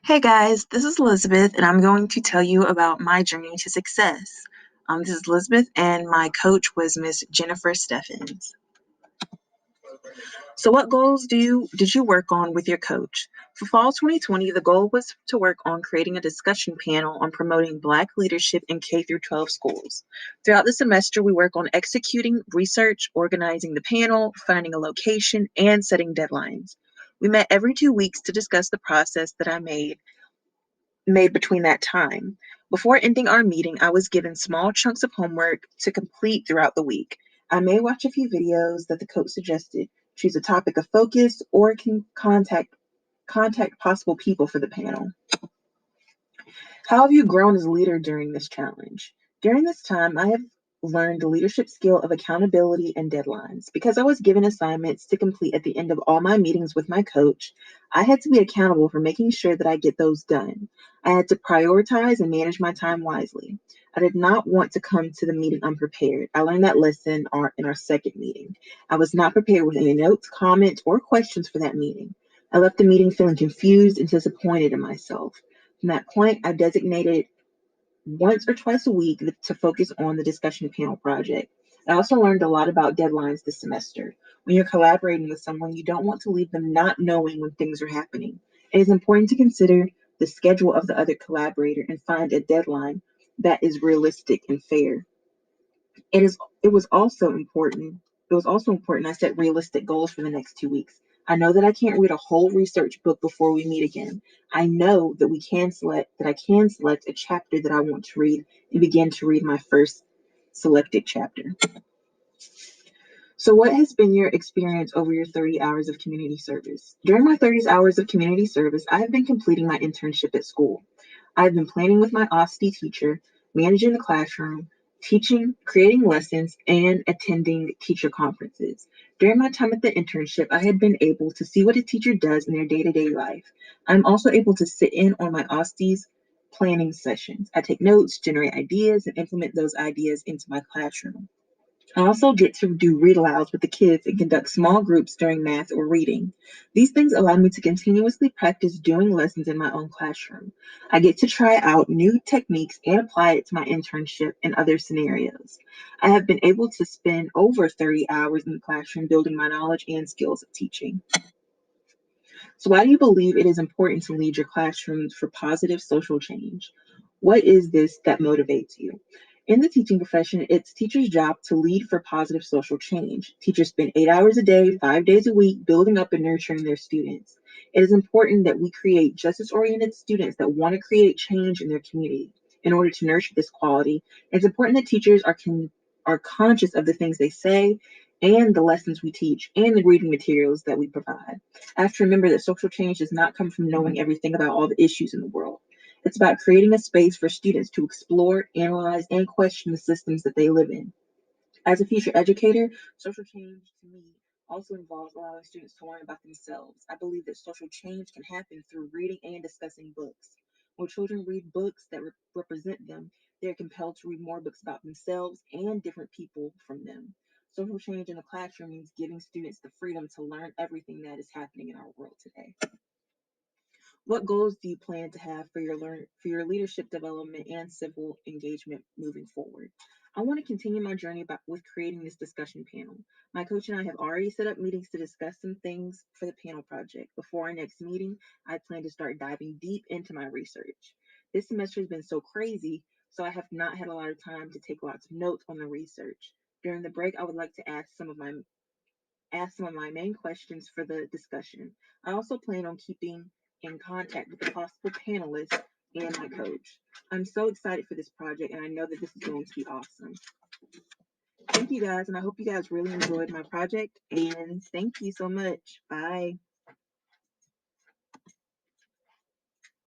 Hey guys, this is Elizabeth, and I'm going to tell you about my journey to success. This is Elizabeth, and my coach was Miss Jennifer Steffens. So, what goals did you work on with your coach? For fall 2020, the goal was to work on creating a discussion panel on promoting Black leadership in K through 12 schools. Throughout the semester, we work on executing research, organizing the panel, finding a location, and setting deadlines. We met every 2 weeks to discuss the process that I made between that time. Before ending our meeting, I was given small chunks of homework to complete throughout the week. I may watch a few videos that the coach suggested, choose a topic of focus, or can contact possible people for the panel. How have you grown as a leader during this challenge? During this time, I have learned the leadership skill of accountability and deadlines. Because I was given assignments to complete at the end of all my meetings with my coach, I had to be accountable for making sure that I get those done. I had to prioritize and manage my time wisely. I did not want to come to the meeting unprepared. I learned that lesson in our second meeting. I was not prepared with any notes, comments, or questions for that meeting. I left the meeting feeling confused and disappointed in myself. From that point, I designated once or twice a week to focus on the discussion panel project. I also learned a lot about deadlines this semester. When you're collaborating with someone, you don't want to leave them not knowing when things are happening. It is important to consider the schedule of the other collaborator and find a deadline that is realistic and fair. It is it was also important it was also important I set realistic goals for the next 2 weeks. I know that I can't read a whole research book before we meet again. I know that I can select a chapter that I want to read and begin to read my first selected chapter. So, what has been your experience over your 30 hours of community service? During my 30 hours of community service, I have been completing my internship at school. I have been planning with my OSTE teacher, managing the classroom, teaching, creating lessons, and attending teacher conferences. During my time at the internship, I had been able to see what a teacher does in their day to day life. I'm also able to sit in on my OSTE's planning sessions. I take notes, generate ideas, and implement those ideas into my classroom. I also get to do read alouds with the kids and conduct small groups during math or reading. These things allow me to continuously practice doing lessons in my own classroom. I get to try out new techniques and apply it to my internship and other scenarios. I have been able to spend over 30 hours in the classroom building my knowledge and skills of teaching. So, why do you believe it is important to lead your classrooms for positive social change? What is this that motivates you? In the teaching profession, it's teachers' job to lead for positive social change. Teachers spend 8 hours a day, 5 days a week, building up and nurturing their students. It is important that we create justice oriented students that want to create change in their community. In order to nurture this quality, it's important that teachers are conscious of the things they say and the lessons we teach and the reading materials that we provide. I have to remember that social change does not come from knowing everything about all the issues in the world. It's about creating a space for students to explore, analyze, and question the systems that they live in. As a future educator, social change to me also involves allowing students to learn about themselves. I believe that social change can happen through reading and discussing books. When children read books that represent them, they are compelled to read more books about themselves and different people from them. Social change in the classroom means giving students the freedom to learn everything that is happening in our world today. What goals do you plan to have for for your leadership development and civil engagement moving forward? I want to continue my journey with creating this discussion panel. My coach and I have already set up meetings to discuss some things for the panel project. Before our next meeting, I plan to start diving deep into my research. This semester has been so crazy, so I have not had a lot of time to take lots of notes on the research. During the break, I would like to ask some of my main questions for the discussion. I also plan on keeping in contact with the possible panelists and my coach. I'm so excited for this project, and I know that this is going to be awesome. Thank you guys, and I hope you guys really enjoyed my project, and thank you so much. Bye.